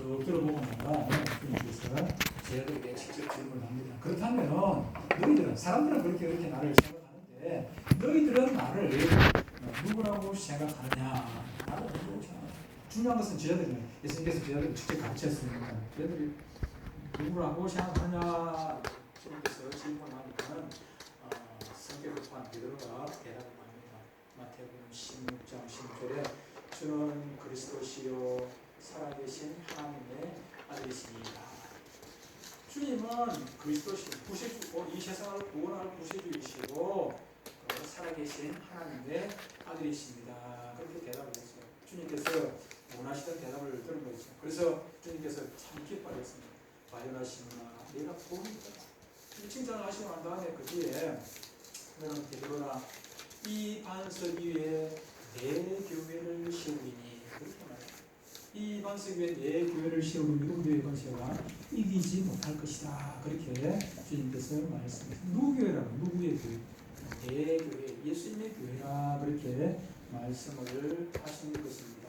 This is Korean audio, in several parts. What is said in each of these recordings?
쭉 들어보면 주님께서 제자들에게 직접 질문을 합니다. 그렇다면 너희들은 사람들은 그렇게 나를 생각하는데 너희들은 나를 누구라고 생각하느냐? 나를 누구라고 생각하느냐? 중요한 것은 제자들이에요. 예수님께서 제자들을 직접 가르쳤으니까 제자들이 누구라고 생각하느냐? 주님께서 질문하니까는 성경 급한 베드로가 대답을 합니다. 마태복음 16장 16절에 주는 그리스도시요 살아계신 하나님의 아들이십니다. 주님은 그리스도시요 구세주고 이 세상을 구원할 구세주이시고 살아계신 하나님의 아들이십니다. 그렇게 대답을 했어요. 주님께서 원하시던 대답을 들은 거죠. 그래서 주님께서 참 기뻐하셨습니다. 바요나시구나 내가 복이다. 이 칭찬을 하시고 난 다음에 그 뒤에 너는 베드로라 이 반석 위에 내 교회를 세우리니 그렇게 말해요. 이 반석 위에 내 교회를 세우는 미국교회 건세가 이기지 못할 것이다. 그렇게 주님께서 말씀하셨습니다. 누구 교회라고? 누구의 교회? 내 교회, 예수님의 교회라 그렇게 말씀을 하신 것입니다.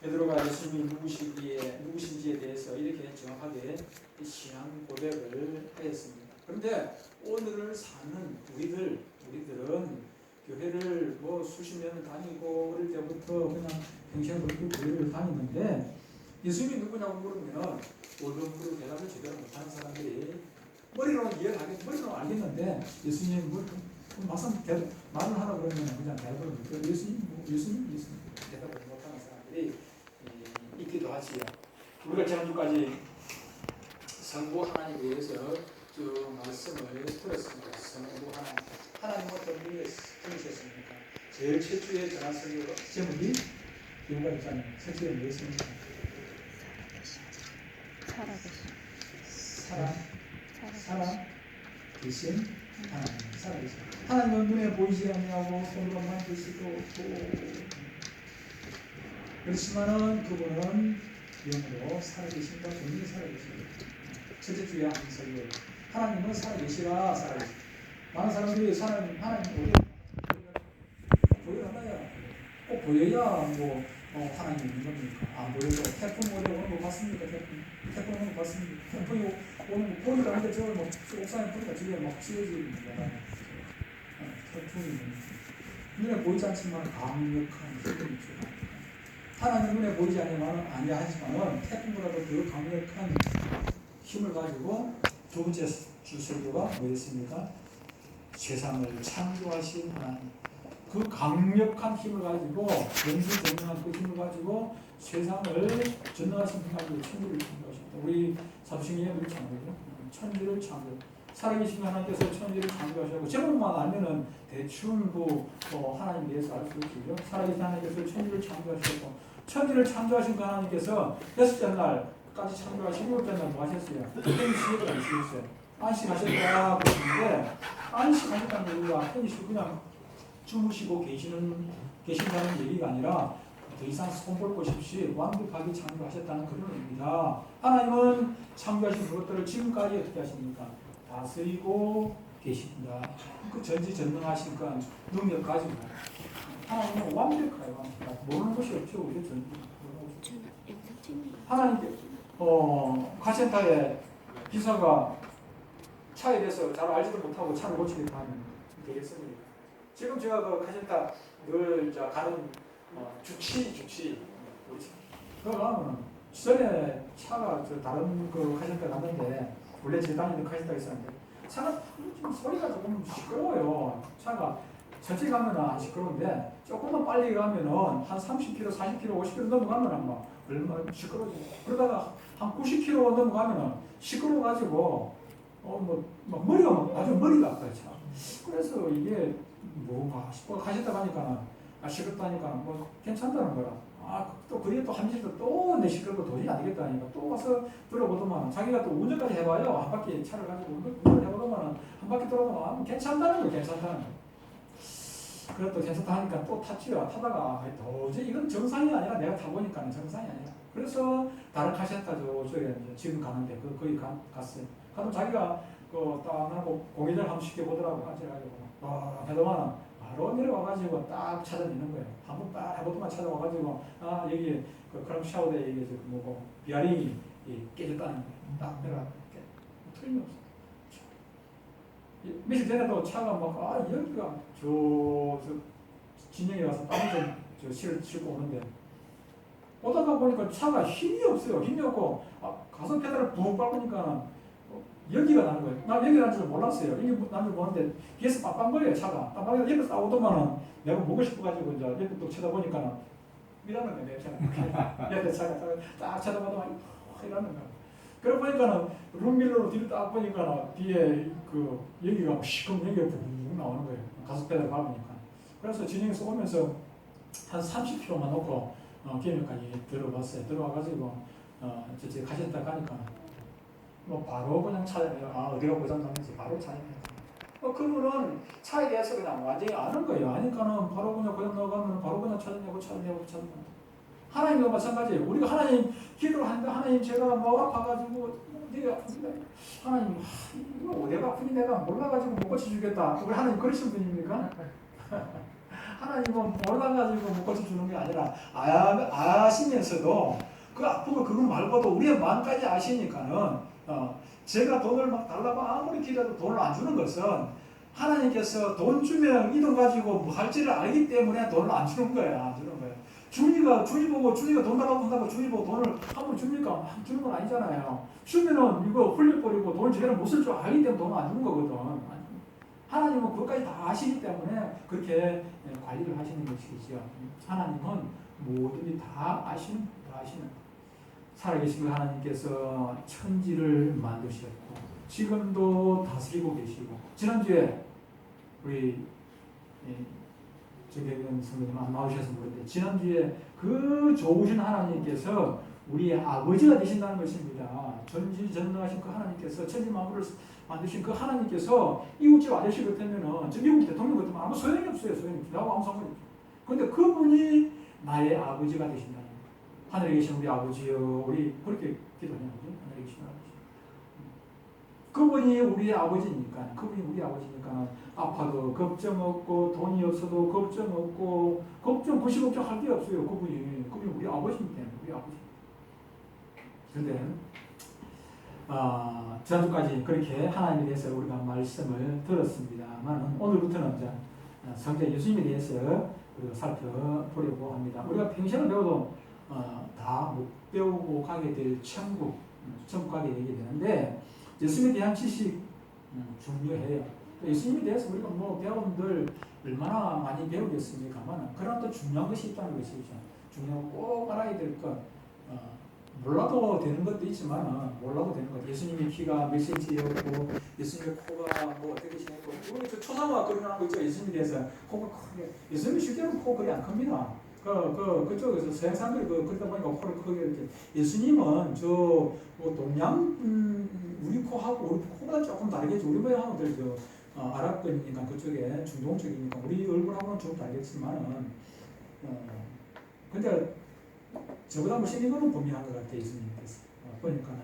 베드로가 예수님이 누구신지에 대해서 이렇게 정확하게 신앙 고백을 하였습니다. 그런데 오늘을 사는 우리들은 교회를 뭐 수십 년 다니고 어릴 때부터 그냥 평생 그렇게 교회를 다니는데 예수님이 누구냐고 물으면 월급으로 대답을 제대로 못하는 사람들이 머리로는 이해를 하겠는데 머리로는 알겠는데 예수님 막상 말을 하라 그러면 그냥 대답을 못해요. 예수님 대답을 못하는 사람들이 있기도 하지요. 우리가 지난주까지 성부 하나님에 대해서 쭉 말씀을 들었습니다. 성부 하나님 어떤 분이 있으셨습니까? 제일 최초의 전하성의 제목이 기호가 있잖아요. 첫째가 뭐였습니까? 살아 계신 하나님, 살아계신 하나님은 눈에 보이지 아니하고 손으로 만드시도 없고 그렇지만은 그분은 영으로 살아계신다. 분명히 살아계십니다. 첫째 주에 하는 설교 하나님은 살아계시라. 많은 사람들이 하나님 보여야 꼭 보여야 뭐 하나님 있는 겁니까? 안 보여도 태풍 오는 거 봤습니까? 태풍 오는 거 봤습니까? 태풍이 오는 거 보니까 근데 저 옥상에 보니까 집에 막 찢어집니다. 태풍이 눈에 보이지 않지만 강력한 힘이 있죠. 하나님 눈에 보이지 아니하지만 태풍보다도 더 강력한 힘을 가지고 두 번째 주 설교가 뭐였습니까? 세상을 창조하신 하나님. 그 강력한 힘을 가지고 영수전능한 그 힘을 가지고 세상을 전능하신 하나님의 천지를 창조하셨다. 우리 사도신경에 그렇게 창조죠. 천지를 창조. 살아계신 하나님께서 천지를 창조하셨고 제목만 알면은 대충 하나님에 대해서 알 수 있죠. 살아계신 하나님께서 천지를 창조하셨고 천지를 창조하신 그 하나님께서 여섯째 날까지 창조하시고 일곱째 날 뭐 하셨어요? 안식을 하셨어요. 안식하셨다 그러는데 안식하셨다는 얘기가 안식 그냥 주무시고 계신다는 얘기가 아니라 더 이상 손볼 곳 없이 완벽하게 창조하셨다는 그런 의미입니다. 하나님은 창조하신 그것들을 지금까지 어떻게 하십니까? 다스리고 계십니다. 그 전지전능하신 그 능력 가지고 하나님은 완벽해요. 모르는 것이 없죠. 우리 하나님께 카센터에 기사가 차에 대해서 잘 알지도 못하고 차를 고치겠다 하면 되겠습니까? 지금 제가 그 카센터 늘 가는 주치 그러면 전에 차가 다른 그 카센터 갔는데 원래 제 다니는 카센터가 있었는데 차가 좀 소리가 조금 시끄러워요. 차가 천천히 가면 안 시끄러운데 조금만 빨리 가면은 한 30km, 40km, 50km 넘어가면 막 얼마나 시끄러워져. 그러다가 한 90km 넘어가면은 시끄러워가지고 막 머리가 아파요. 차. 그래서 이게 뭐가 싶어 가셨다 가니까 시끄럽다니까 뭐 괜찮다는 거라. 또 그게 또 하면서 또 내 시끄럽고 도저히 안 되겠다 하니까 또 와서 들어보더만 자기가 또 운전까지 해봐요. 한 바퀴 차를 가지고 운전을 해보더만 한 바퀴 돌아보면 괜찮다는 거예요. 괜찮다는 거. 그래도 또 괜찮다 하니까 또 탔지요. 타다가 도저히 이건 정상이 아니라 내가 타보니까 정상이 아니라. 그래서 다른 카센터죠. 저희 지금 가는데 거기 갔어요. 가서 자기가 딱 하고 공연을 한번 시켜보더라고. 앉아가지고 해도만 바로 내려와가지고 딱 찾아내는 거예요. 한번 딱 해보더만 찾아와가지고 여기 그 크럼 샤워대 이게 뭐고 비아링이 깨졌다는 거예요. 딱 내려와 틀림없어. 며칠 전에도 차가 막 여기가 저 진영에 가서 땀을 좀 싣고 오는데 오다가 보니까 차가 힘이 없어요. 힘이 없고 가속 페달을 붕 밟으니까 여기가 나는 거예요. 난 여기 나는 줄 몰랐어요. 여기 나는 줄 모르는데 뒤에서 빵빵거려요. 차가 빵빵거려. 옆에서 싸우더만은 내가 먹고 싶어가지고 이제 옆에 또 쳐다보니까 이러는 거예요. 내가 옆에 차가 딱 쳐다보더만 이러는 거예요. 그러고 보니까는 룸밀러로 뒤를 딱 보니까 뒤에 그 여기가 시커먼 여기가 붕 나오는 거예요. 가속 페달을 밟으니까. 그래서 진영에서 오면서 한 30km만 놓고 개명까지 들어봤어요. 들어와가지고 저쪽에 가셨다 가니까 뭐 바로 그냥 찾아내요. 어디가 고장났는지 바로 찾아내요. 그분은 차에 대해서 그냥 완전히 아는 거예요. 아니까는 바로 그냥 고장 나가면 바로 그냥 찾아내고. 하나님도 마찬가지예요. 우리가 하나님 기도를 하는데 하나님 제가 뭐 아파가지고 네가 아프니까 하나님 이거 어디가 아프니 내가 몰라가지고 못 고쳐주겠다. 우리 하나님 그러신 분입니까? 하나님은 몰라가지고 못 고쳐주는 게 아니라 아시면서도 그 아픈 거 그거 말고도 우리의 마음까지 아시니까는 제가 돈을 막 달라고 아무리 기도해도 돈을 안 주는 것은 하나님께서 돈 주면 이 돈 가지고 뭐 할지를 알기 때문에 돈을 안 주는 거야. 안 주는 거야. 주니 보고 주니가 돈 달라고 한다고 주니 보고 돈을 함부로 줍니까? 주는 건 아니잖아요. 주면은 이거 흘려버리고 돈을 제대로 못 쓸 줄 알기 때문에 돈을 안 주는 거거든. 하나님은 그것까지 다 아시기 때문에 그렇게 관리를 하시는 것이죠. 하나님은 모든 다 아시는. 살아계신 그 하나님께서 천지를 만드셨고 지금도 다스리고 계시고 지난주에 우리 저기는 성도님 안 나오셔서 모르는데 지난주에 그 좋으신 하나님께서 우리의 아버지가 되신다는 것입니다. 전지전능하신 그 하나님께서 천지 만물을 만드신 그 하나님께서 이웃집 아저씨 같으면은 저 미국 대통령 같으면 아무 소용이 없어요. 나하고 아무 상관이 없어요. 그런데 그분이 나의 아버지가 되신다는 거예요. 하늘에 계신 우리 아버지요, 우리 그렇게 기도하냐고 하늘에 계신 아버지. 그분이 우리의 아버지니까, 아파도 걱정 없고 돈이 없어도 걱정 없고 걱정 90걱정 할 게 없어요. 그분이 우리 아버지니까 우리 아버지. 그런데 지난주까지 그렇게 하나님에 대해서 우리가 말씀을 들었습니다만 오늘부터는 이제 성자 예수님에 대해서 우리가 살펴보려고 합니다. 우리가 평생을 배워도 다 못 배우고 가게 될 천국 가게 되게 되는데 예수님에 대한 지식 중요해요. 예수님에 대해서 우리가 뭐 배운들 얼마나 많이 배우겠습니까만 그러나 또 중요한 것이 있다는 것이죠. 중요하고 꼭 알아야 될 것. 몰라도 되는 것도 있지만 몰라도 되는 것. 예수님의 키가 몇 cm였고 예수님의 코가 뭐 어떻게 생겼고 우리 저 초상화 그려놓은 거 있죠. 예수님에 대해서 코가 크게 예수님이 실제로 코 그리 안 큽니다. 그쪽에서 서양 사람들이 그러다 보니까 코를 크게 이렇게 예수님은 뭐 동양 우리 코하고 우리 코보다 조금 다르겠죠. 우리 모양하고는 아랍권이니까 그쪽에 중동 쪽이니까 우리 얼굴하고는 좀 다르겠지만은 근데 저보다 훨씬 이거는 분명한 것 같아요. 예수님께서 보니까는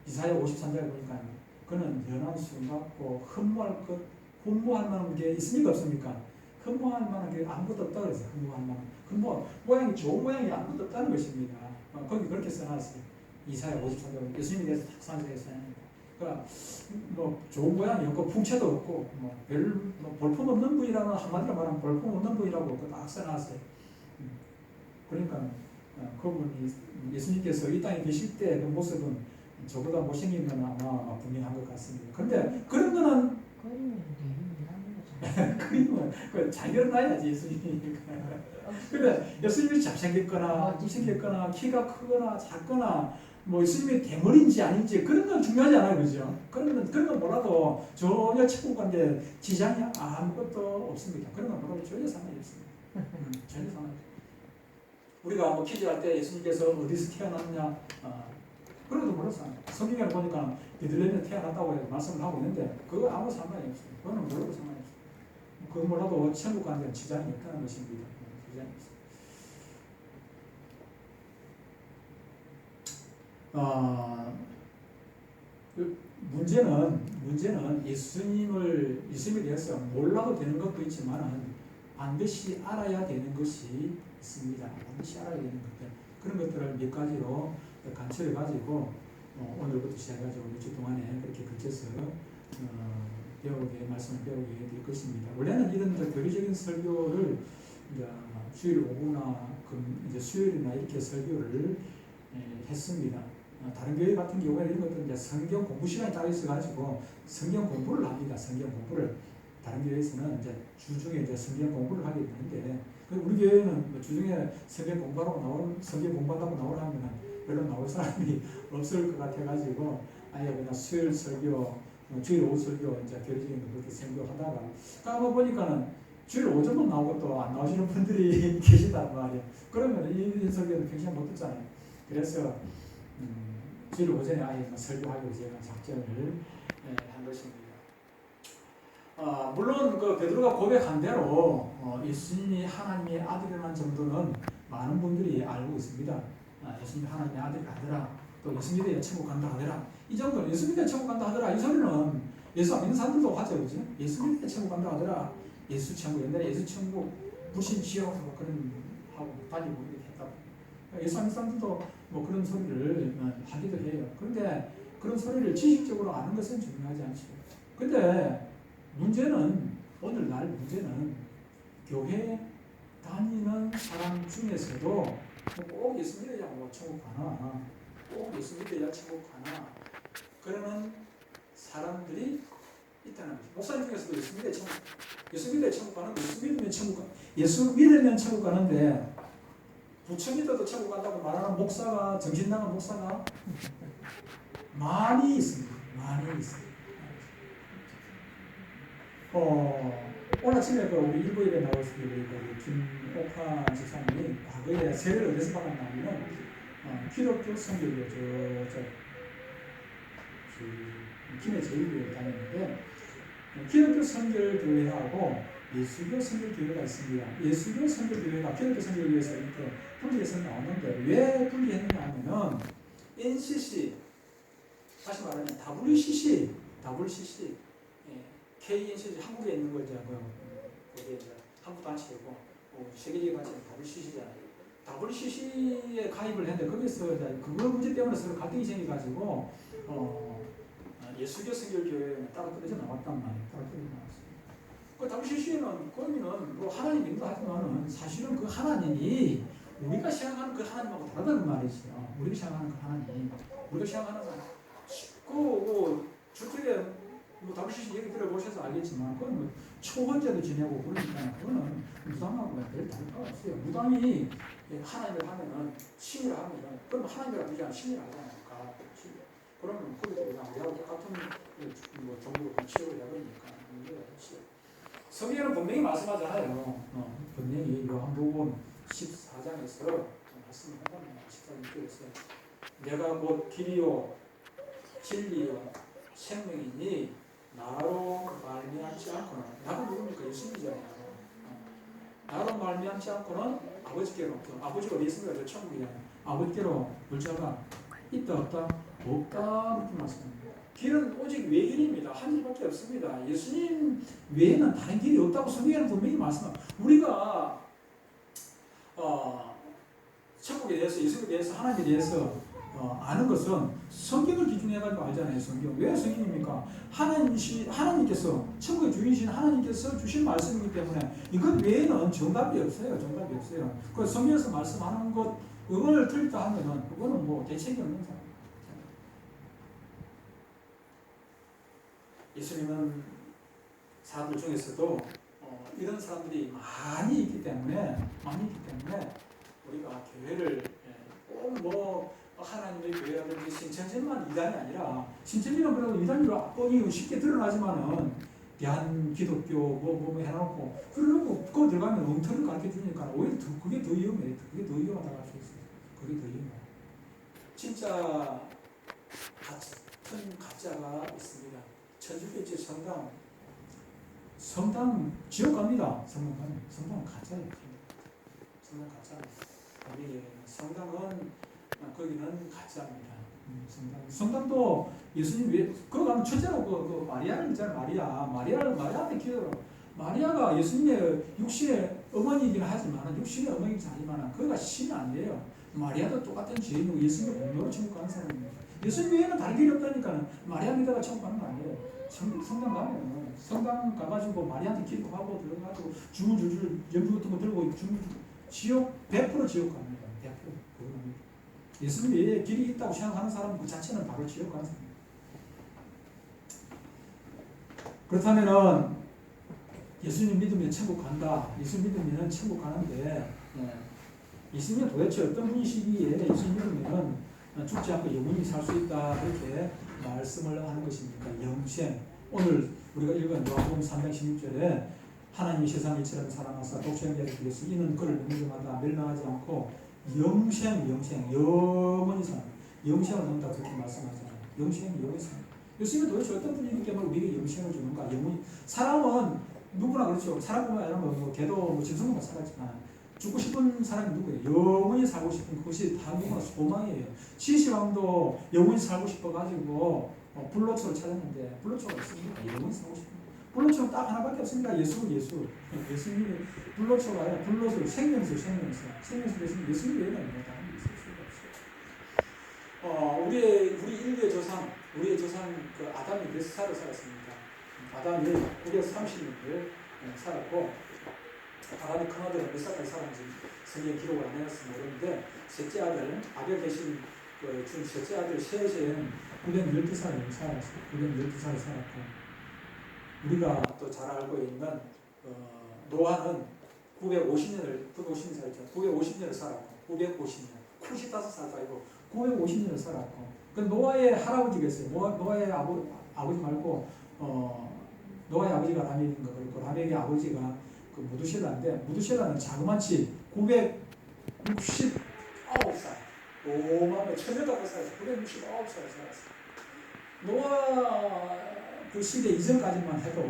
이사야 53장에 보니까 그는 연한 수금 같고 흠모할 만한 게 있습니까 없습니까? 흠모할 만한 게 아무것도 없다 그랬어요. 모양이 좋은 모양이 아무것도 없다는 것입니다. 거기 그렇게 써놨어요. 이사야 53장 예수님에 대해서 탁상하게 써놨습니다. 그러니까 뭐 좋은 모양이 없고 풍채도 없고 별 볼품 없는 분이라는 한마디로 말하면 볼품 없는 분이라고 딱 써놨어요. 그러니까 그분이 예수님께서 이 땅에 계실 때 그 모습은 저보다 못생기면 아마 분명한 것 같습니다. 그런데 그런 거는 그림은 자기를 놔야지 예수님이니까. 근데 예수님이 잘생겼거나 못생겼거나 키가 크거나 작거나 뭐 예수님이 대머리인지 아닌지 그런 건 중요하지 않아요, 그죠? 그런 건 몰라도 전혀 천국관계 지장이 아무것도 없습니다. 그런 건 몰라도 전혀 상관이 없습니다. 전혀 상관이 없습니다. 우리가 뭐 퀴즈할 때 예수님께서 어디서 태어났냐, 그런 것도 몰랐어요. 성경에 보니까 베들레헴에 태어났다고 해서 말씀을 하고 있는데 그거 아무 상관이 없어요. 그거는 몰라도 상관이 없어요. 그거 몰라도 천국 가는 데는 지장이 없다는 것입니다. 지장이 없어요. 문제는 예수님에 대해서 몰라도 되는 것도 있지만 반드시 알아야 되는 것이 있습니다. 반드시 알아야 되는 것들. 그런 것들을 몇 가지로 간추려 가지고 오늘부터 시작해가지고 몇 주 동안에 그렇게 거쳐서 말씀을 배우게 될 것입니다. 원래는 이런 교리적인 설교를 이제 주일 오후나 이제 수요일이나 이렇게 설교를 했습니다. 다른 교회 같은 경우에는 이런 것들은 이제 성경 공부 시간이 따로 있어가지고 성경 공부를 합니다. 성경 공부를 다른 교회에서는 이제 주중에 이제 성경 공부를 하게 되는데 우리 교회는 주중에 성경 공부한다고 나오려면 별로 나올 사람이 없을 것 같아가지고 아예 그냥 수요일 설교, 주일 오후 설교 이제 교리적인 거 그렇게 설교하다가 까먹 보니까는 주일 오전만 나오고 또 안 나오시는 분들이 계시단 말이에요. 그러면 이 설교는 굉장히 못 듣잖아요. 그래서 주일 오전에 아예 설교하기로 제가 작정을 한 것입니다. 물론 그 베드로가 고백한 대로 예수님이 하나님의 아들이라는 정도는 많은 분들이 알고 있습니다. 예수님이 하나님의 아들이라 또 예수 믿어야 천국 간다 하더라. 이 정도는 예수 믿어야 천국 간다 하더라. 이 소리는 예수 안 믿는 사람들도 하죠, 그죠? 예수 믿어야 천국 간다 하더라. 예수 천국, 옛날에 예수 천국 불신 지옥 하고 그런 하고 다니고 이렇게 했다고. 예수 안 믿는 사람들도 뭐 그런 소리를 하기도 해요. 그런데 그런 소리를 지식적으로 아는 것은 중요하지 않죠. 근데 오늘날 문제는 교회 다니는 사람 중에서도 꼭 예수 믿어야 뭐 천국 가나, 꼭 예수 믿어야 천국 가나, 그러는 사람들이 있다는 거죠. 목사님 중에서도 예수 믿어야 천국 가는데, 예수 믿으면 천국 가는데, 부처 믿어도 천국 간다고 말하는 목사가, 정신 나간 목사가 많이 있습니다. 많이 있습니다. 오늘 아침에 우리 일부일에 나왔을 때 김옥환 집사님이 과거에 세례를 어디서 받았냐면 기독교 선교교 김해 제일교회 다녔는데 기독교 선교교회하고 예수교 선교교회가 있습니다. 예수교 선교교회가 기독교 선교교회에서 이렇게 분리해서 나오는데 왜 분리했느냐 하면은 NCC 다시 말하면 WCC KNCC 한국에 있는 거죠. 거기에 이제 한국 단체고 세계적인 단체는 WCC잖아요. WCC에 가입을 했는데 거기서 이제 그거 문제 때문에 서로 갈등이 생겨가지고 예수교 선교교회는 따로 끊어져 나왔단 말이에요. 따로 끊어져 나왔어요. 그 WCC는 거기는 뭐 하나님 믿는다 하지만은 사실은 그 하나님이 우리가 생각하는 그 하나님하고 다르다는 말이죠. 우리가 생각하는 그 하나님, 우리가 생각하는 주택에 WCC 얘기 들어보셔서 알겠지만 그건 뭐 초혼제도 지내고 그러니까 그거는 무당하고 별 다를 거 없어요. 무당이 하나님을 하면은 신이라 하면은 그럼 하나님이라 그러지 않아 신이라 하잖아요. 그러면 거기서 우리하고 같은 뭐 종류로 치료를 해버리니까 문제가 없어요. 성경은 분명히 말씀하잖아요. 분명히 요한복음 14장에서 말씀을 한답니다. 14장에서 내가 곧 길이요 진리요 생명이니 나로 말미암지 않고는 나가 누굽니까? 예수님이잖아요. 나로 말미암지 않고는 아버지께로 아버지가 어디 있습니까? 저 천국이잖아요. 아버지께로 올 자가 있다 없다? 없다 그렇게 말씀합니다. 길은 오직 외길입니다. 한 길밖에 없습니다. 예수님 외에는 다른 길이 없다고 성경에는 분명히 말씀합니다. 우리가 천국에 대해서 예수님에 대해서 하나님에 대해서 아는 것은 성경을 기준해가지고 알잖아요. 성경. 왜 성경입니까? 하나님께서, 천국의 주인이신 하나님께서 주신 말씀이기 때문에 이것 외에는 정답이 없어요. 정답이 없어요. 그 성경에서 말씀하는 것, 응을 틀리다 하면은, 그거는 뭐 대책이 없는 사람. 예수님은 사람들 중에서도 이런 사람들이 많이 있기 때문에 우리가 교회를 꼭 하나님의 교회라든지 신천지만 이단이 아니라 신천지는 그래도 이단으로 뻔히 쉽게 드러나지만은 대한 기독교 뭐 해놓고 그러고 그거 들어가면 엉터리를 가르쳐 주니까 오히려 그게 더 위험해. 그게 더 위험하다고 할 수 있어요. 그게 더 위험해. 진짜 같은 가짜가 있습니다. 천주교제 성당 지옥 갑니다. 성당 가짜예요. 성당 가짜입니다. 성당은 거기는 가짜입니다. 성당도 예수님 왜 그러면 첫째로 그 마리아를 있잖아요. 마리아한테 기도로 마리아가 예수님의 육신의 어머니이긴 하지만 육신의 어머니이긴 하지만 그가 신이 아니에요. 마리아도 똑같은 죄인이고 예수님의 공로로 천국 가는 사람입니다. 예수님 외에는 다른 길이 없다니까 마리아 믿다가 천국 가는 거 아니에요. 성당 가면 성당 가가지고 마리아한테 기도하고 들어가지고 주문 줄줄 연주 같은 거 들고 주문 지옥 100% 지옥 갑니다. 100% 그겁니다. 예수님 외에 길이 있다고 생각하는 사람 그 자체는 바로 지옥 가는 사람입니다. 그렇다면은 예수님 믿으면 천국 간다. 예수님 믿으면 천국 가는데 예수님은 도대체 어떤 분이시기에 예수님 믿으면 죽지 않고 영원히 살 수 있다 이렇게 말씀을 하는 것입니까? 영생. 오늘 우리가 읽은 요한복음 316절에 하나님이 세상을 이처럼 사랑하사 독생자를 주셨으 이는 그를 믿는 자마다 멸망하지 않고 영원히 산 영생을 얻는다 그렇게 말씀하잖아요. 영원히 산. 예수님은 도대체 어떤 분이기 때문에 우리에게 영생을 주는가? 영원히 사람은 누구나 그렇죠. 사람뿐만 아니라 뭐 개도 뭐 짐승도 살았지만 죽고 싶은 사람이 누구예요? 영원히 살고 싶은 그것이 다 누구나 소망이에요. 지시왕도 영원히 살고 싶어가지고 불로초를 찾았는데 불로초가 있습니까? 영원히 살고 싶은 불로초는 딱 하나밖에 없습니다. 예수님이 불로초가 아니라 불로초 생명수 예수님 외에는 다른 게 있을 수가 없어요. 우리 인류의 조상 그 아담이 몇 살을 살았습니까? 아담이 930년을 살았고 아담이 큰 아들은 몇 살까지 살았는지 성경 기록을 안 해놨으면 모르는데 셋째 아들 아벨 대신 준 셋째 아들 셋은 912살을 살았어요. 912살을 살았고 우리가 또 잘 알고 있는 노아는 950년을 살았고 950년 95살도 아니고 950년을 살았고 그 노아의 할아버지가 있어요. 노아의 아버지 말고 노아의 아버지가 라멕인가 그렇고 라멕의 아버지가 그 무두셀라인데 무두셀라는 자그마치 969살 오만 천년가까지 살았어요. 969살을 살았어요. 노아 그 시대 이전까지만 해도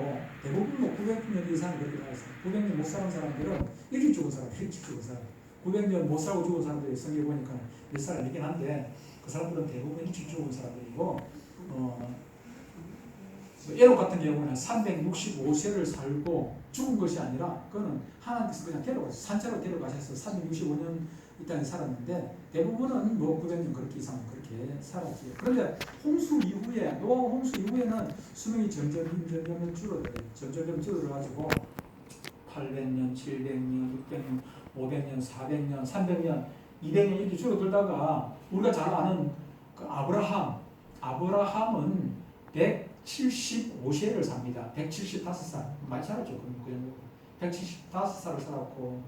대부분 900년 이상이 그렇게 살았어요. 900년 못 사는 사람들은 일찍 죽은 사람, 900년 못 살고 죽은 사람들이 성경에 보니까 몇 살 아니긴 한데 그 사람들은 대부분 일찍 죽은 사람들이고 에녹 같은 경우는 365세를 살고 죽은 것이 아니라 그거는 하나님께서 그냥 산채로 데려가셔서 365년 이 땅에 살았는데 대부분은 뭐 900년 그렇게 이상 그렇게 살았지. 그런데 노아 홍수 이후에는 수명이 점점 줄어들어가지고 800년, 700년, 600년, 500년, 400년, 300년, 200년 이렇게 줄어들다가 우리가 잘 아는 그 아브라함은 175세를 삽니다. 175살 많이 살았죠. 그 정도 175살을 살았고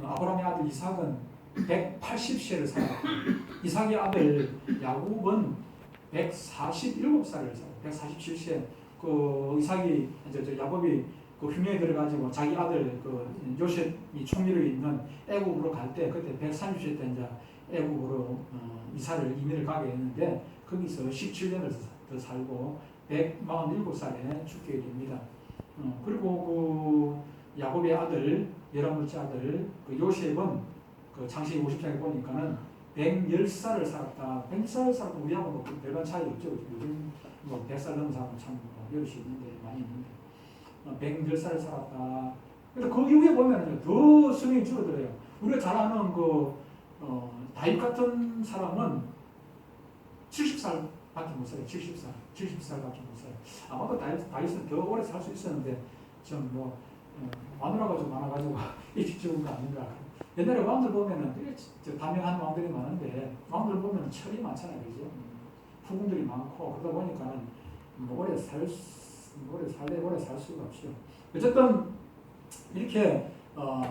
아브라함의 아들 이삭은 180세를 살았고 이삭의 아들 야곱은 147살을 살았고 147세 그 이삭이 이제 야곱이 그 흉년에 들어가지고 자기 아들 그 요셉이 총리로 있는 애굽으로 갈 때 그때 130세 때 이제 애굽으로 이민을 가게 했는데 거기서 17년을 더 살고 147살에 죽게 됩니다. 그리고 그 야곱의 아들 11번째 아들 그 요셉은 그 창세기 50장에 보니까는 110살을 살았다. 110살을 살았고 우리하고 뭐 별반 차이 없죠. 요즘 뭐 100살 넘은 사람은 참 여럿이 있는데 많이 있는데 110살을 살았다. 그래서 그 이후에 보면은 더 수명이 줄어들어요. 우리가 잘 아는 그 다윗 같은 사람은 70살밖에 못 살아요. 70살밖에 못 살아요. 아마도 다윗은 더 오래 살 수 있었는데 좀 뭐 마누라가 좀 많아가지고 일찍 죽은 거 아닌가. 옛날에 왕들 보면은 단명한 왕들이 많은데 왕들 보면 철이 많잖아요, 그죠? 후궁들이 많고 그러다 보니까는 오래 살 수가 없죠. 어쨌든 이렇게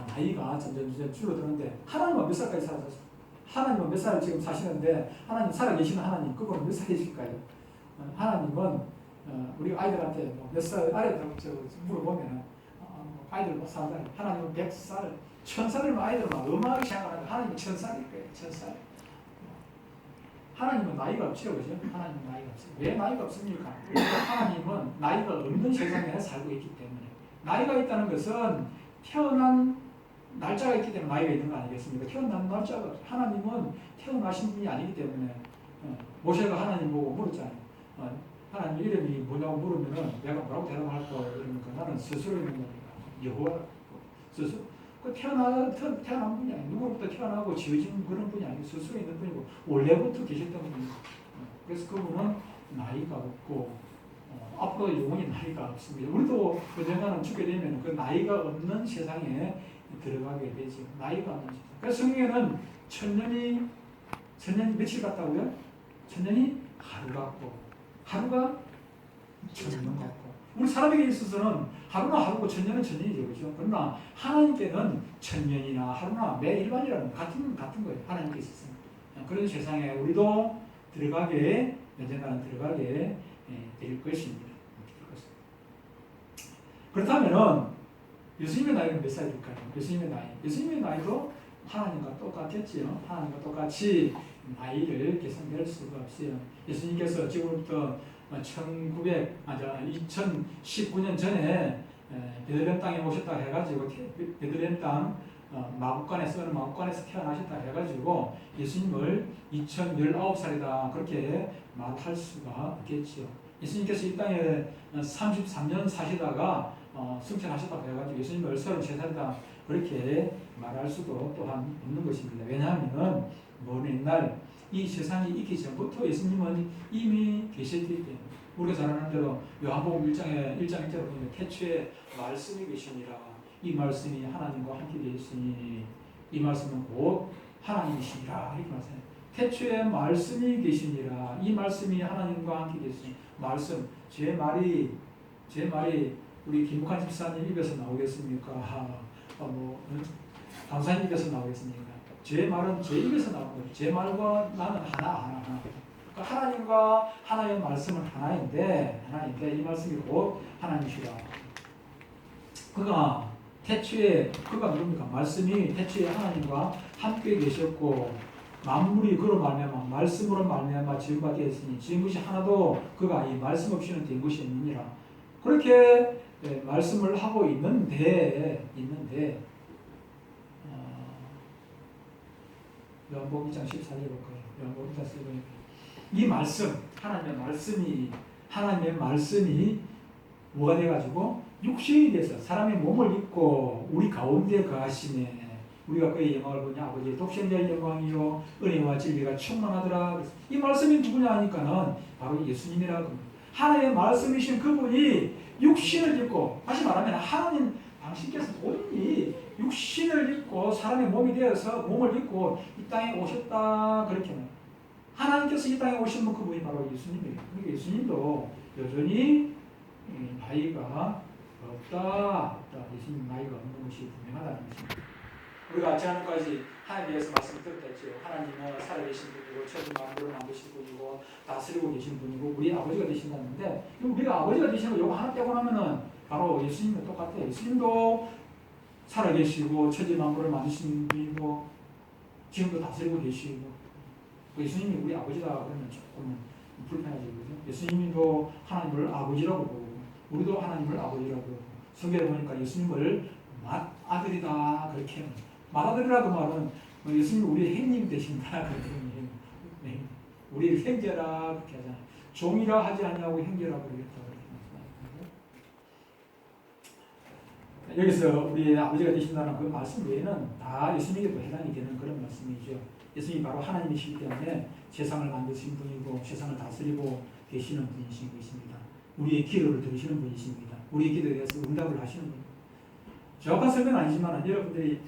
나이가 점점 줄어드는데 하나님은 몇 살까지 살았어요? 하나님은 몇 살 지금 사시는데 하나님 살아계시는 하나님 그분은 몇 살이실까요? 하나님은 우리가 아이들한테 몇 살 아래로 물어보면은 아이들 뭐 산다. 하나님은 100살, 1000살이면 아이들은 막 음악이 생각하는데 하나님은 1000살일 거예요. 1000살. 하나님은 나이가 없죠, 그죠? 하나님은 나이가 없어요. 왜 나이가 없습니까? 하나님은 나이가 없는 세상에 살고 있기 때문에. 나이가 있다는 것은 태어난 날짜가 있기 때문에 나이가 있는 거 아니겠습니까? 태어난 날짜가 없어요. 하나님은 태어나신 분이 아니기 때문에 모세가 하나님 보고 물었잖아요. 하나님 이름이 뭐냐고 물으면은 내가 뭐라고 대답할 거 이러니까 나는 스스로 있는 거니까 여호와 스스로 태어난 분이 아니고 누구로부터 태어나고 지어진 그런 분이 아니고 스스로 있는 분이고 원래부터 계셨던 분이고 그래서 그분은 나이가 없고 앞으로 영원히 나이가 없습니다. 우리도 언젠가는 죽게 되면 그 나이가 없는 세상에 들어가게 되죠. 나이가 없는 세상. 그래서 성경에는 천년이 며칠 같다고요? 천년이 하루 같고 하루가 천년 같고 우리 사람에게 있어서는 하루나 하루고 천년은 천년이죠. 그렇죠? 그러나 하나님께는 천년이나 하루나 매일반이라는 같은 거예요. 하나님께 있어서는. 그런 세상에 우리도 들어가게 언젠가는 들어가게 될 것입니다. 그렇다면은 예수님의 나이는 몇 살일까요? 예수님의 나이도 하나님과 똑같겠지요. 하나님과 똑같이 나이를 계산될 수가 없어요. 예수님께서 지금부터 2019년 전에 베들레헴 땅에 오셨다 해가지고 베들레헴 땅 마국간에서 태어나셨다 해가지고 예수님을 2019살이다 그렇게 말할 수가 없겠지요. 예수님께서 이 땅에 33년 사시다가 승천하셨다고 해가지고 예수님을 33살이다 그렇게 말할 수도 또한 없는 것입니다. 왜냐하면 먼 옛날 이 세상이 있기 전부터 예수님은 이미 계셨기 때문에 우리가 잘 아는 대로 요한복음 1장 1절에 보면 태초에 말씀이 계시니라 이 말씀이 하나님과 함께 계시니 이 말씀은 곧 하나님이시니라 이렇게 말씀해요. 태초에 말씀이 계시니라 이 말씀이 하나님과 함께 계시니 말씀 제 말이 우리 김국환 집사님 입에서 나오겠습니까? 강사님 입에서 나오겠습니까? 제 말은 제 입에서 나오는 거예요. 제 말과 나는 하나. 그러니까 하나님과 하나의 말씀은 하나인데 이 말씀이 곧 하나님이시라. 그가 누굽니까? 말씀이 태초에 하나님과 함께 계셨고 만물이 그로 말미암아 말씀으로 말미암아 지은 바 되었으니 지은 것이 하나도 그가 이 말씀 없이는 된 것이 없느니라. 그렇게 말씀을 하고 있는데 요한복음 2장 14절에 볼까요? 요한복음 2장 14절에 이 말씀 하나님의 말씀이 뭐가 돼가지고 육신이 돼서 사람의 몸을 입고 우리 가운데 거하시네. 우리가 그의 영광을 보냐 아버지의 독생자의 영광이요 은혜와 진리가 충만하더라. 이 말씀이 누구냐 하니까는 바로 예수님이라고. 하나님의 말씀이신 그분이 육신을 입고 다시 말하면 하나님 당신께서 본인이 육신을 입고 사람의 몸이 되어서 몸을 입고 이 땅에 오셨다 그렇게 말해요. 하나님께서 이 땅에 오신 분 그분이 바로 예수님이에요. 그러니까 예수님도 여전히 나이가 없다. 예수님 나이가 없는 것이 분명하다는 것입니다. 우리가 지난주까지 하나님에 대해서 말씀을 들었다 했죠. 하나님은 살아계신 분이고 천지 만물을 만드신 분이고 다스리고 계신 분이고 우리 아버지가 되신다는데 우리가 아버지가 되시는 거 이거 하나 빼고 나면은 바로 예수님과 똑같아요. 예수님도 살아계시고 천지 만물을 만드신 분이고 지금도 다스리고 계시고 예수님이 우리 아버지다 그러면 조금 불편하죠. 예수님도 하나님을 아버지라고 보고 우리도 하나님을 아버지라고 보고 성경에 보니까 예수님을 맏아들이다 그렇게 맏아들이라고 말은 예수님이 우리 형님 되신다 그런 의미예요. 네. 우리 형제라 그렇게 하잖아요. 종이라 하지 않냐고 형제라고 그러겠다 그렇게 여기서 우리 아버지가 되신다는 그 말씀 외에는 다 예수님에게도 해당이 되는 그런 말씀이죠. 예수님이 바로 하나님이시기 때문에 세상을 만드신 분이고 세상을 다스리고 계시는 분이신 것입니다. 우리의 기도를 들으시는 분이십니다. 우리의 기도에 대해서 응답을 하시는 분입니다. 정확한 설명은 아니지만 여러분들이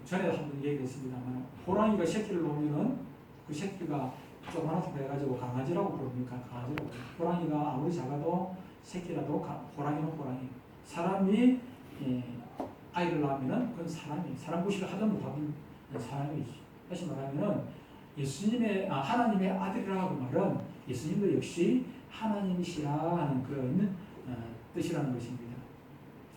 전에 한번 얘기했습니다만 호랑이가 새끼를 놓으면은 그 새끼가 조그만하게 해가지고 강아지라고 부릅니까? 강아지라고. 호랑이가 아무리 작아도 새끼라도 호랑이는 호랑이. 사람이 아이를 낳으면은 그건 사람 구실을 하든 못하든 사람이지. 다시 말하면은 하나님의 아들이라고 말은 예수님도 역시 하나님이시라 하는 그런 뜻이라는 것입니다.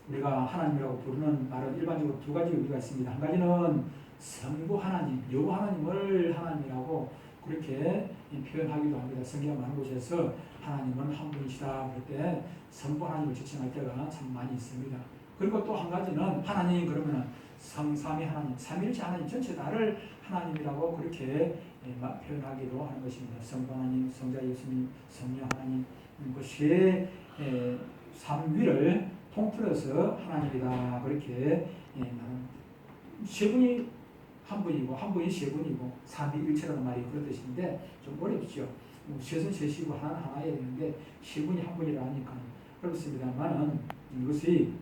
우리가 하나님이라고 부르는 말은 일반적으로 두 가지 의미가 있습니다. 한 가지는 성부 하나님, 여호 하나님을 하나님이라고 그렇게 표현하기도 합니다. 성경 많은 곳에서 하나님은 한 분이시다 그럴 때 성부 하나님을 지칭할 때가 참 많이 있습니다. 그리고 또 한 가지는 하나님 그러면 성삼위 하나님, 삼일체 하나님 전체 다를 하나님이라고 그렇게 표현하기도 하는 것입니다. 성부 하나님, 성자 예수님, 성령 하나님, 그 세 삼위를 통틀어서 하나님이다 그렇게 말합니다. 세 분이 한 분이고 한 분이 세 분이고 삼위일체라는 말이 그런 뜻인데 좀 어렵죠. 셋은 셋이고 하나는 하나여야 되는데 세 분이 한 분이라 하니까 어렵습니다만은 이것이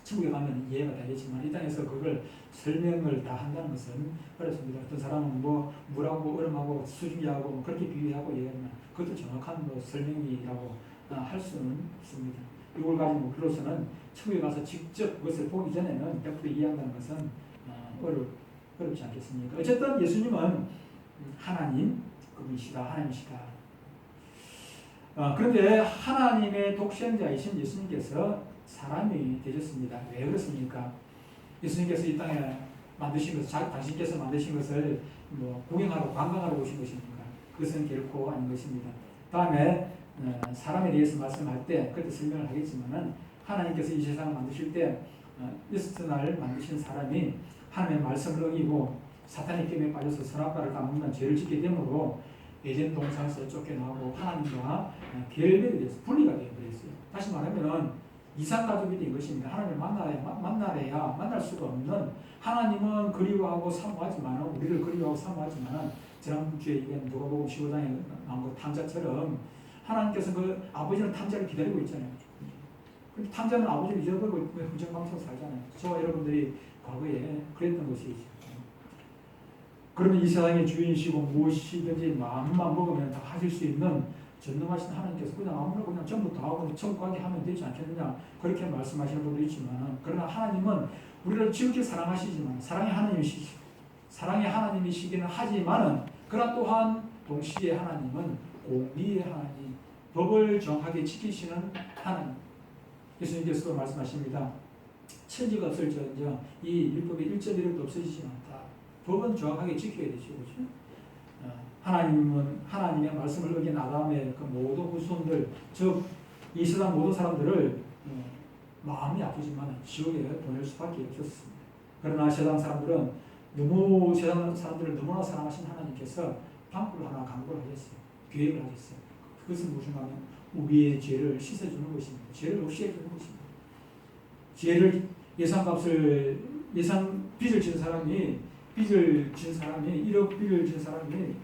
천국에 가면 이해가 되겠지만 이 땅에서 그걸 설명을 다 한다는 것은 어렵습니다. 어떤 사람은 뭐 물하고 얼음하고 수증기하고 뭐 그렇게 비유하고 얘기하면 그것도 정확한 뭐 설명이라고 할 수는 없습니다. 이걸 가지고 우리로서는 천국에 가서 직접 그것을 보기 전에는 100% 이해한다는 것은 어렵지 않겠습니까? 어쨌든 예수님은 하나님 그분이시다, 하나님이시다. 그런데 하나님의 독생자이신 예수님께서 사람이 되셨습니다. 왜 그렇습니까? 예수님께서 이 땅에 만드신 것을, 당신께서 만드신 것을 뭐 구경하러 관광하러 오신 것입니까? 그것은 결코 아닌 것입니다. 다음에 사람에 대해서 말씀할 때 그때 설명을 하겠지만은 하나님께서 이 세상을 만드실 때 여섯 날 만드신 사람이 하나님의 말씀을 어기고 사탄의 게임에 빠져서 선악과를 따먹는 죄를 짓게 되므로 에덴 동산에서 쫓겨나고 하나님과 결별이 돼서 분리가 되어버렸어요. 다시 말하면 이산가족이 된 것입니다. 하나님을 만나야 만날 수가 없는, 하나님은 그리워하고 사모하지만, 우리를 그리워하고 사모하지만 지난주에 얘기한 누가복음 15장에 나온 그 탕자처럼 하나님께서 그 아버지는 탕자를 기다리고 있잖아요. 탕자는 아버지를 잊어버리고 흥청망청 살잖아요. 저와 여러분들이 과거에 그랬던 것이죠. 그러면 이 세상의 주인이시고 무엇이든지 마음만 먹으면 다 하실 수 있는 전능하신 하나님께서 그냥 아무나 그냥 전부 다 하고 천국 가게 하면 되지 않겠느냐 그렇게 말씀하시는 분도 있지만, 그러나 하나님은 우리를 지극히 사랑하시지만 사랑의 하나님이시기는 하지만은 그러나 또한 동시에 하나님은 공의의 하나님, 법을 정확하게 지키시는 하나님. 예수님께서도 말씀하십니다. 천지가 없을지언정 이 율법의 1.1도 없어지지 않다. 법은 정확하게 지켜야 되죠. 그렇죠? 하나님은 하나님의 말씀을 어긴 아담의 그 모든 후손들, 즉 이 세상 모든 사람들을 마음이 아프지만 지옥에 보낼 수밖에 없었습니다. 그러나 세상 사람들은 세상 사람들을 너무나 사랑하신 하나님께서 방법을 하나 강구를 하셨어요. 계획을 하셨어요. 그것은 무엇인가 하면 우리의 죄를 씻어주는 것입니다. 죄를 없애주는 것입니다. 죄를 빚을 진 사람이 1억 빚을 진 사람이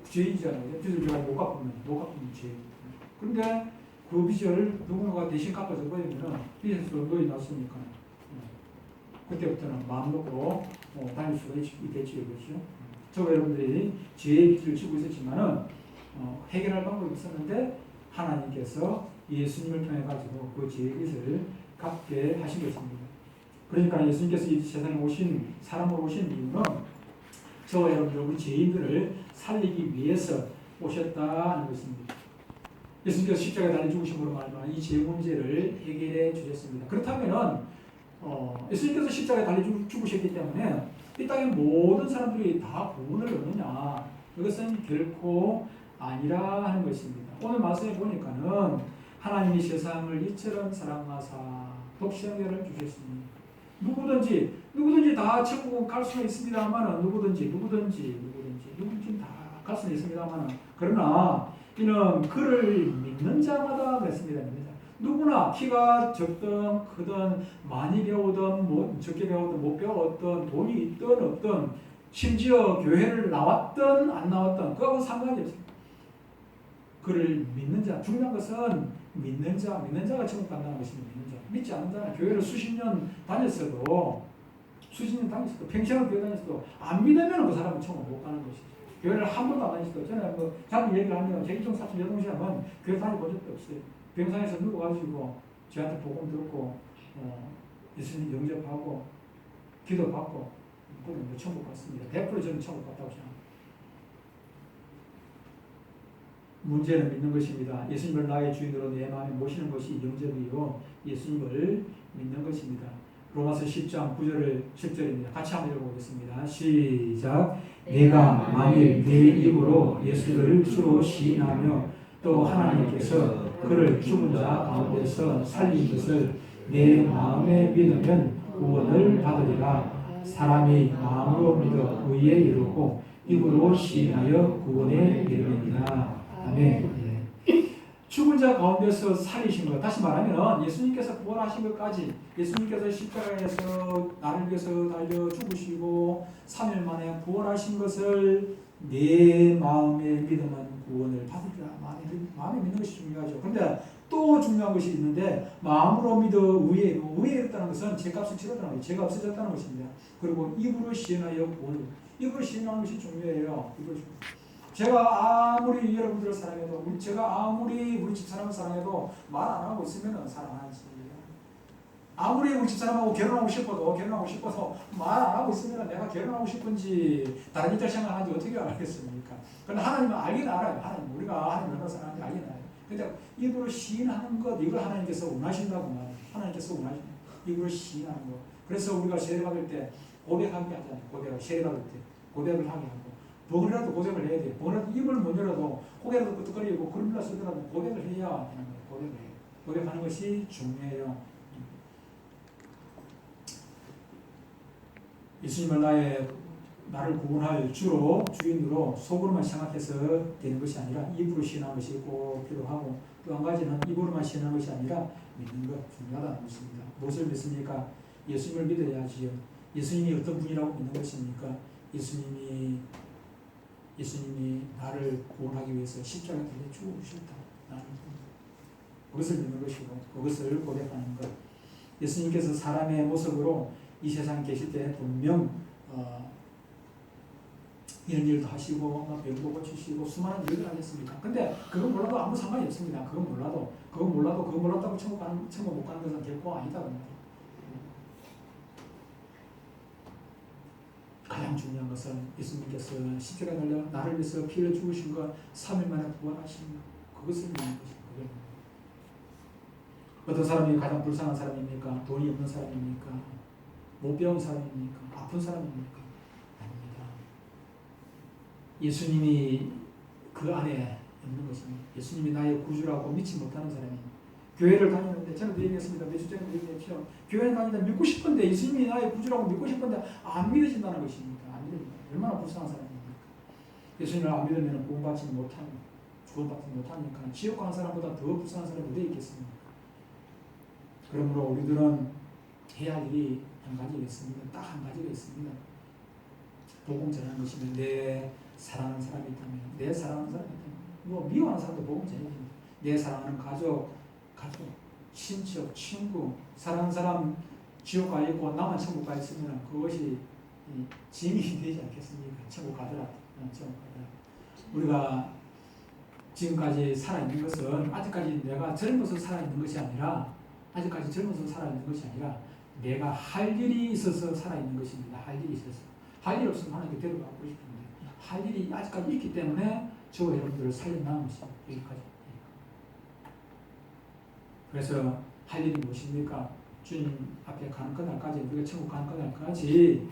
죄인이잖아요. 빚을 져가 못 갚으면 죄. 그런데 그 빚을 누군가가 대신 갚아줘 버리면 빚에서 노이 났으니까 그때부터는 마음 놓고 다닐 수가 있겠죠. 그렇죠? 저와 여러분들이 죄의 빚을 지고 있었지만은 해결할 방법이 없었는데 하나님께서 예수님을 통해 가지고 그 죄의 빚을 갚게 하신 것입니다. 그러니까 예수님께서 이 세상에 사람으로 오신 이유는 저와 여러분들 우리 죄인들을 살리기 위해서 오셨다는 것입니다. 예수님께서 십자가에 달려 죽으심으로 말미암아 이 죄 문제를 해결해 주셨습니다. 그렇다면은 예수님께서 십자가에 달려 죽으셨기 때문에 이 땅의 모든 사람들이 다 구원을 얻느냐, 이것은 결코 아니라 하는 것입니다. 오늘 말씀에 보니까는 하나님이 세상을 이처럼 사랑하사 독생자를 주셨으니 누구든지 다 천국은 갈 수는 있습니다만은 누구든지 다 갈 수는 있습니다만은 그러나 이는 그를 믿는 자마다 그랬습니다. 누구나 키가 적든 크든 많이 배우든 적게 배우든 못 배웠든 돈이 있든 없든 심지어 교회를 나왔든 안 나왔든 그거하고는 상관이 없습니다. 그를 믿는 자, 중요한 것은 믿는 자가 천국 간다는 것입니다. 믿지 않는 자는 교회를 수십 년 다녔어도 평생을 교회 다녔어도 안 믿으면 그 사람은 천국 못 가는 것이죠. 교회를 한 번도 안 다녔어도 저는 자꾸 얘기를 하면 제 입장 사촌 여동생은 교회 다녀본 적도 없어요. 병상에서 누워가지고 저한테 복음 듣고 예수님 영접하고 기도받고 그럼 천국 갔습니다. 100% 저는 천국 갔다고 생각합니다. 문제는 믿는 것입니다. 예수님을 나의 주인으로 내 마음에 모시는 것이 영접이요 예수님을 믿는 것입니다. 로마서 10장 10절입니다. 같이 한번 읽어보겠습니다. 시작. 내가 만일 내 입으로 예수를 주로 시인하며 또 하나님께서 그를 죽은 자 가운데서 살린 것을 내 마음에 믿으면 구원을 받으리라. 사람이 마음으로 믿어 의에 이르고 입으로 시인하여 구원에 이르리라. 아멘. 죽은 자 가운데서 살리신 것, 다시 말하면 예수님께서 부활하신 것까지, 예수님께서 십자가에서 나를 위해서 달려 죽으시고 3일 만에 부활하신 것을 내 마음에 믿으면 구원을 받으리라. 마음에 믿는 것이 중요하죠. 그런데 또 중요한 것이 있는데, 마음으로 믿어 의에 이르다는 것은 죄값을 치렀다는 것이죠. 죄가 없어졌다는 것입니다. 그리고 입으로 시인하여 구원을, 입으로 시인하는 것이 중요해요. 제가 아무리 여러분들을 사랑해도, 제가 아무리 우리 집사람을 사랑해도 말 안 하고 있으면 사랑 안 하지. 아무리 우리 집사람하고 결혼하고 싶어도 말 안 하고 있으면 내가 결혼하고 싶은지 다른 이들 생각하는지 어떻게 알겠습니까? 그런데 하나님은 알긴 알아요. 하나님, 우리가 하나님 얼마나 사랑하는지 알긴 알아요. 근데 입으로 시인하는 것, 이걸 하나님께서 원하신다고 말해요. 하나님께서 원하신다. 입으로 시인하는 것. 그래서 우리가 세례받을 때 고백하게 하잖아요. 세례받을 때 고백을 하게 하고, 뭐라도 고백을 해야 돼요. 뭐라도 입을 못 열어도 고개라도 끄덕거리고 그림이라 쓰더라도 고백을 해야 하는 거예요. 고백을 해요. 고백하는 것이 중요해요. 예수님을 나를 구원할 주로, 주인으로 속으로만 생각해서 되는 것이 아니라 입으로 시인하는 것이 꼭 필요하고, 또 한 가지는 입으로만 시인하는 것이 아니라 믿는 것, 중요하다는 것입니다. 무엇을 믿습니까? 예수님을 믿어야지요. 예수님이 어떤 분이라고 믿는 것입니까? 예수님이 나를 구원하기 위해서 십자가에 달려 죽으셨다. 그것을 믿는 것이고, 그것을 고백하는 것. 예수님께서 사람의 모습으로 이 세상에 계실 때 분명 이런 일도 하시고 병도 고치시고 수많은 일을 하셨습니까? 근데 그건 몰라도 아무 상관이 없습니다. 그건 몰랐다고 천국 못 가는 것은 결코 아니다. 가장 중요한 것은 예수님께서 십자가에 달려 나를 위해서 피를 죽으신 것, 3일 만에 부활하신 것, 그것을 믿는 것입니다. 어떤 사람이 가장 불쌍한 사람입니까? 돈이 없는 사람입니까? 못 배운 사람입니까? 아픈 사람입니까? 아닙니다. 예수님이 그 안에 없는 것입니다. 예수님이 나의 구주라고 믿지 못하는 사람입니다. 교회를 다니는데, 저는 얘기했습니다. 몇 주 전에 얘기했죠. 교회를 다니는데 믿고 싶은데, 예수님이 나의 구주라고 믿고 싶은데 안 믿어진다는 것입니다. 안 믿어진다. 얼마나 불쌍한 사람입니까? 예수님을 안 믿으면 구원받지 못하는, 구원받지 못하니까 지옥 가는 사람보다 더 불쌍한 사람이 어디 있겠습니까? 그러므로 우리들은 해야 할 일이 한 가지가 있습니다. 딱 한 가지가 있습니다. 복음 전하는 것이면, 내 사랑하는 사람이 있다면, 내 사랑하는 사람이 있다면, 뭐 미워하는 사람도 복음 전해야 됩니다. 내 사랑하는 가족, 친척, 친구, 사랑하는 사람 지옥 가 있고 나만 천국 가 있으면 그것이 짐이 되지 않겠습니까? 천국 가더라. 우리가 지금까지 살아있는 것은 아직까지 내가 젊어서 살아있는 것이 아니라, 내가 할 일이 있어서 살아있는 것입니다. 할 일이 있어서. 할 일 없으면 하나님께 데려가고 싶은데, 할 일이 아직까지 있기 때문에 저 여러분들을 살려나온 것입니다. 여기까지. 그래서 할 일이 무엇입니까? 주님 앞에 가는 그날까지, 우리가 천국 가는 그날까지